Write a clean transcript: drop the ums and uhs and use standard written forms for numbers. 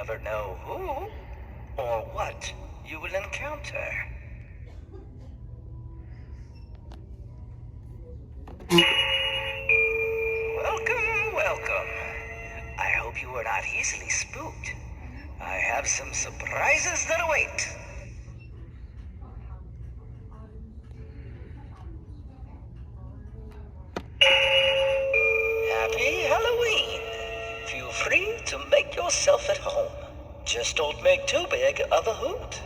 never know who or what you will encounter. Welcome, welcome. I hope you are not easily spooked. I have some surprises that await. Happy Halloween! Feel free to make yourself at home. Just don't make too big of a hoot.